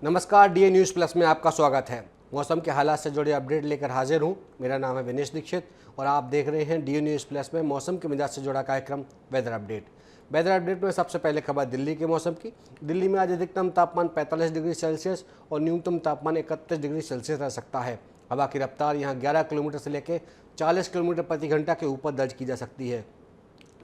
नमस्कार, DA news plus में आपका स्वागत है। मौसम के हालात से जुड़े अपडेट लेकर हाजिर हूँ। मेरा नाम है विनेश दीक्षित और आप देख रहे हैं डीए न्यूज़ प्लस में मौसम के मिजाज से जुड़ा कार्यक्रम वेदर अपडेट। वेदर अपडेट में सबसे पहले खबर दिल्ली के मौसम की। दिल्ली में आज अधिकतम तापमान 45 डिग्री सेल्सियस और न्यूनतम तापमान 31 डिग्री सेल्सियस रह सकता है। हवा की रफ्तार यहाँ 11 किलोमीटर से लेकर 40 किलोमीटर प्रति घंटा के ऊपर दर्ज की जा सकती है।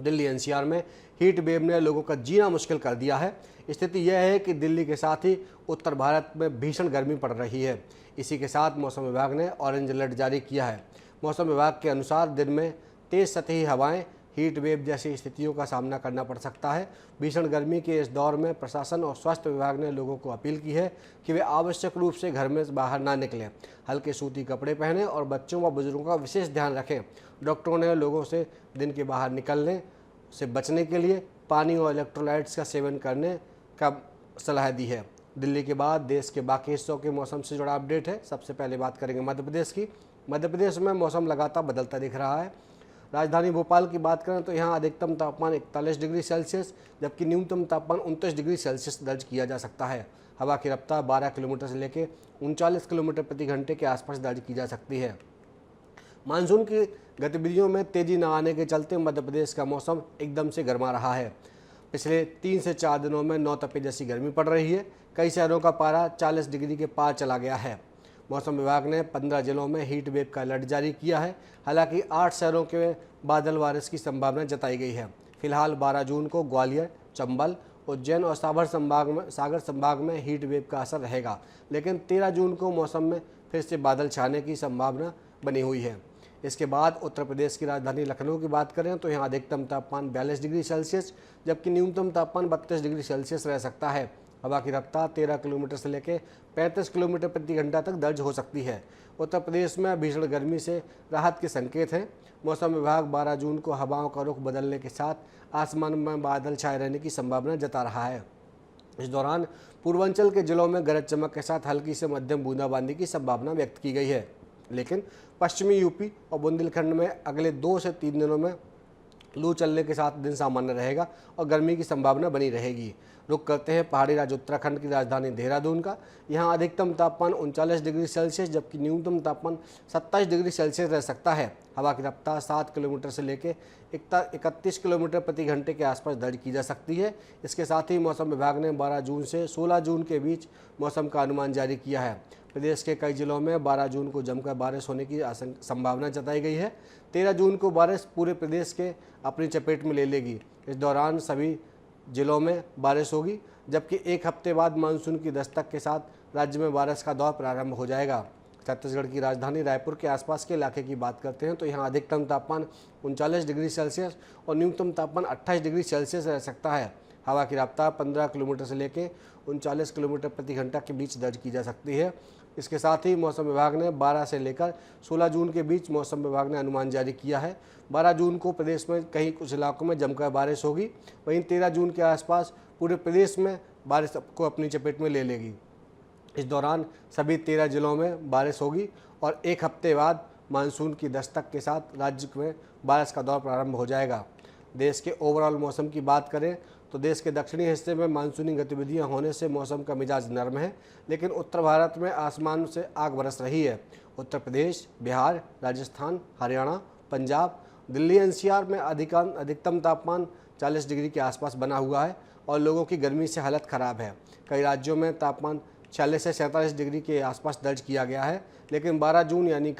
दिल्ली एनसीआर में हीट वेव ने लोगों का जीना मुश्किल कर दिया है। स्थिति यह है कि दिल्ली के साथ ही उत्तर भारत में भीषण गर्मी पड़ रही है। इसी के साथ मौसम विभाग ने ऑरेंज अलर्ट जारी किया है। मौसम विभाग के अनुसार दिन में तेज सतही हवाएं, हीट वेव जैसी स्थितियों का सामना करना पड़ सकता है। भीषण गर्मी के इस दौर में प्रशासन और स्वास्थ्य विभाग ने लोगों को अपील की है कि वे आवश्यक रूप से घर में बाहर ना निकलें, हल्के सूती कपड़े पहनें और बच्चों व बुजुर्गों का विशेष ध्यान रखें। डॉक्टरों ने लोगों से दिन के बाहर निकलने से बचने के लिए पानी और इलेक्ट्रोलाइट्स का सेवन करने का सलाह दी है। दिल्ली के बाद देश के बाकी हिस्सों के मौसम से जुड़ा अपडेट है। सबसे पहले बात करेंगे मध्य प्रदेश की। मध्य प्रदेश में मौसम लगातार बदलता दिख रहा है। राजधानी भोपाल की बात करें तो यहाँ अधिकतम तापमान 41 डिग्री सेल्सियस जबकि न्यूनतम तापमान 29 डिग्री सेल्सियस दर्ज किया जा सकता है। हवा की रफ्तार 12 किलोमीटर से लेकर 39 किलोमीटर प्रति घंटे के आसपास दर्ज की जा सकती है। मानसून की गतिविधियों में तेजी न आने के चलते मध्य प्रदेश का मौसम एकदम से गर्मा रहा है। पिछले 3 से 4 दिनों में नौ तपे जैसी गर्मी पड़ रही है। कई शहरों का पारा 40 डिग्री के पार चला गया है। मौसम विभाग ने 15 जिलों में हीट वेव का अलर्ट जारी किया है। हालांकि 8 शहरों के बादल बारिश की संभावना जताई गई है। फिलहाल 12 जून को ग्वालियर, चंबल, उज्जैन और सागर संभाग में हीट वेव का असर रहेगा, लेकिन 13 जून को मौसम में फिर से बादल छाने की संभावना बनी हुई है। इसके बाद उत्तर प्रदेश की राजधानी लखनऊ की बात करें तो यहाँ अधिकतम तापमान 42 डिग्री सेल्सियस जबकि न्यूनतम तापमान 32 डिग्री सेल्सियस रह सकता है। हवा की रफ्तार 13 किलोमीटर से लेकर 35 किलोमीटर प्रति घंटा तक दर्ज हो सकती है। उत्तर प्रदेश में भीषण गर्मी से राहत के संकेत हैं। मौसम विभाग 12 जून को हवाओं का रुख बदलने के साथ आसमान में बादल छाए रहने की संभावना जता रहा है। इस दौरान पूर्वांचल के जिलों में गरज चमक के साथ हल्की से मध्यम बूंदाबांदी की संभावना व्यक्त की गई है, लेकिन पश्चिमी यूपी और बुंदेलखंड में अगले 2 से 3 दिनों में लू चलने के साथ दिन सामान्य रहेगा और गर्मी की संभावना बनी रहेगी। रुक करते हैं पहाड़ी राज्य उत्तराखंड की राजधानी देहरादून का। यहाँ अधिकतम तापमान 39 डिग्री सेल्सियस जबकि न्यूनतम तापमान 27 डिग्री सेल्सियस रह सकता है। हवा की रफ्तार 7 किलोमीटर से लेकर 31 किलोमीटर प्रति घंटे के आसपास दर्ज की जा सकती है। इसके साथ ही मौसम विभाग ने 12 जून से 16 जून के बीच मौसम का अनुमान जारी किया है। प्रदेश के कई जिलों में 12 जून को जमकर बारिश होने की संभावना जताई गई है। 13 जून को बारिश पूरे प्रदेश के अपनी चपेट में ले लेगी। इस दौरान सभी जिलों में बारिश होगी, जबकि एक हफ्ते बाद मानसून की दस्तक के साथ राज्य में बारिश का दौर प्रारंभ हो जाएगा। छत्तीसगढ़ की राजधानी रायपुर के आसपास के इलाके की बात करते हैं तो यहाँ अधिकतम तापमान 39 डिग्री सेल्सियस और न्यूनतम तापमान 28 डिग्री सेल्सियस रह सकता है। हवा की रफ्तार 15 किलोमीटर से लेकर 39 किलोमीटर प्रति घंटा के बीच दर्ज की जा सकती है। इसके साथ ही मौसम विभाग ने 12 से लेकर 16 जून के बीच मौसम विभाग ने अनुमान जारी किया है। 12 जून को प्रदेश में कहीं कुछ इलाकों में जमकर बारिश होगी, वहीं 13 जून के आसपास पूरे प्रदेश में बारिश को अपनी चपेट में ले लेगी। इस दौरान सभी 13 जिलों में बारिश होगी और एक हफ्ते बाद मानसून की दस्तक के साथ राज्य में बारिश का दौर प्रारंभ हो जाएगा। देश के ओवरऑल मौसम की बात करें तो देश के दक्षिणी हिस्से में मानसूनी गतिविधियां होने से मौसम का मिजाज नरम है, लेकिन उत्तर भारत में आसमान से आग बरस रही है। उत्तर प्रदेश, बिहार, राजस्थान, हरियाणा, पंजाब, दिल्ली एनसीआर में अधिकतम तापमान 40 डिग्री के आसपास बना हुआ है और लोगों की गर्मी से हालत ख़राब है। कई राज्यों में तापमान 46 से 47 डिग्री के आसपास दर्ज किया गया है, लेकिन 12 जून यानी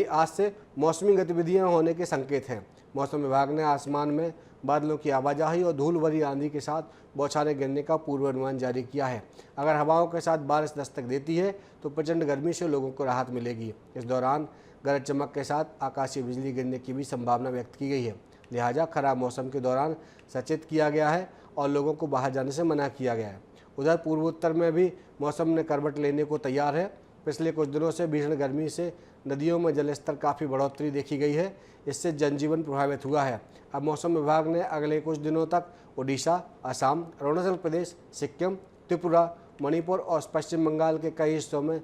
आज से मौसमी गतिविधियां होने के संकेत हैं। मौसम विभाग ने आसमान में बादलों की आवाजाही और धूल भरी आंधी के साथ बौछारें गिरने का पूर्वानुमान जारी किया है। अगर हवाओं के साथ बारिश दस्तक देती है तो प्रचंड गर्मी से लोगों को राहत मिलेगी। इस दौरान गरज चमक के साथ आकाशीय बिजली गिरने की भी संभावना व्यक्त की गई है। लिहाजा खराब मौसम के दौरान सचेत किया गया है और लोगों को बाहर जाने से मना किया गया है। उधर पूर्वोत्तर में भी मौसम ने करवट लेने को तैयार है। पिछले कुछ दिनों से भीषण गर्मी से नदियों में जलस्तर काफ़ी बढ़ोतरी देखी गई है। इससे जनजीवन प्रभावित हुआ है। अब मौसम विभाग ने अगले कुछ दिनों तक ओडिशा, असम, अरुणाचल प्रदेश, सिक्किम, त्रिपुरा, मणिपुर और पश्चिम बंगाल के कई हिस्सों में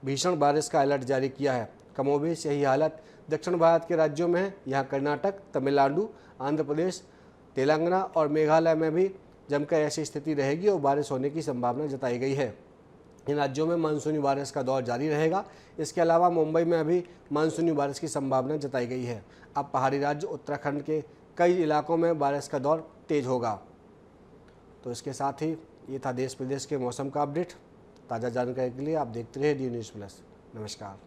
भीषण बारिश का अलर्ट जारी किया है। कमोबेश यही हालत दक्षिण भारत के राज्यों में है। यहाँ कर्नाटक, तमिलनाडु, आंध्र प्रदेश, तेलंगाना और मेघालय में भी जमकर ऐसी स्थिति रहेगी और बारिश होने की संभावना जताई गई है। इन राज्यों में मानसूनी बारिश का दौर जारी रहेगा। इसके अलावा मुंबई में अभी मानसूनी बारिश की संभावना जताई गई है। अब पहाड़ी राज्य उत्तराखंड के कई इलाकों में बारिश का दौर तेज होगा। तो इसके साथ ही ये था देश प्रदेश के मौसम का अपडेट। ताज़ा जानकारी के लिए आप देखते रहिए डी न्यूज़ प्लस। नमस्कार।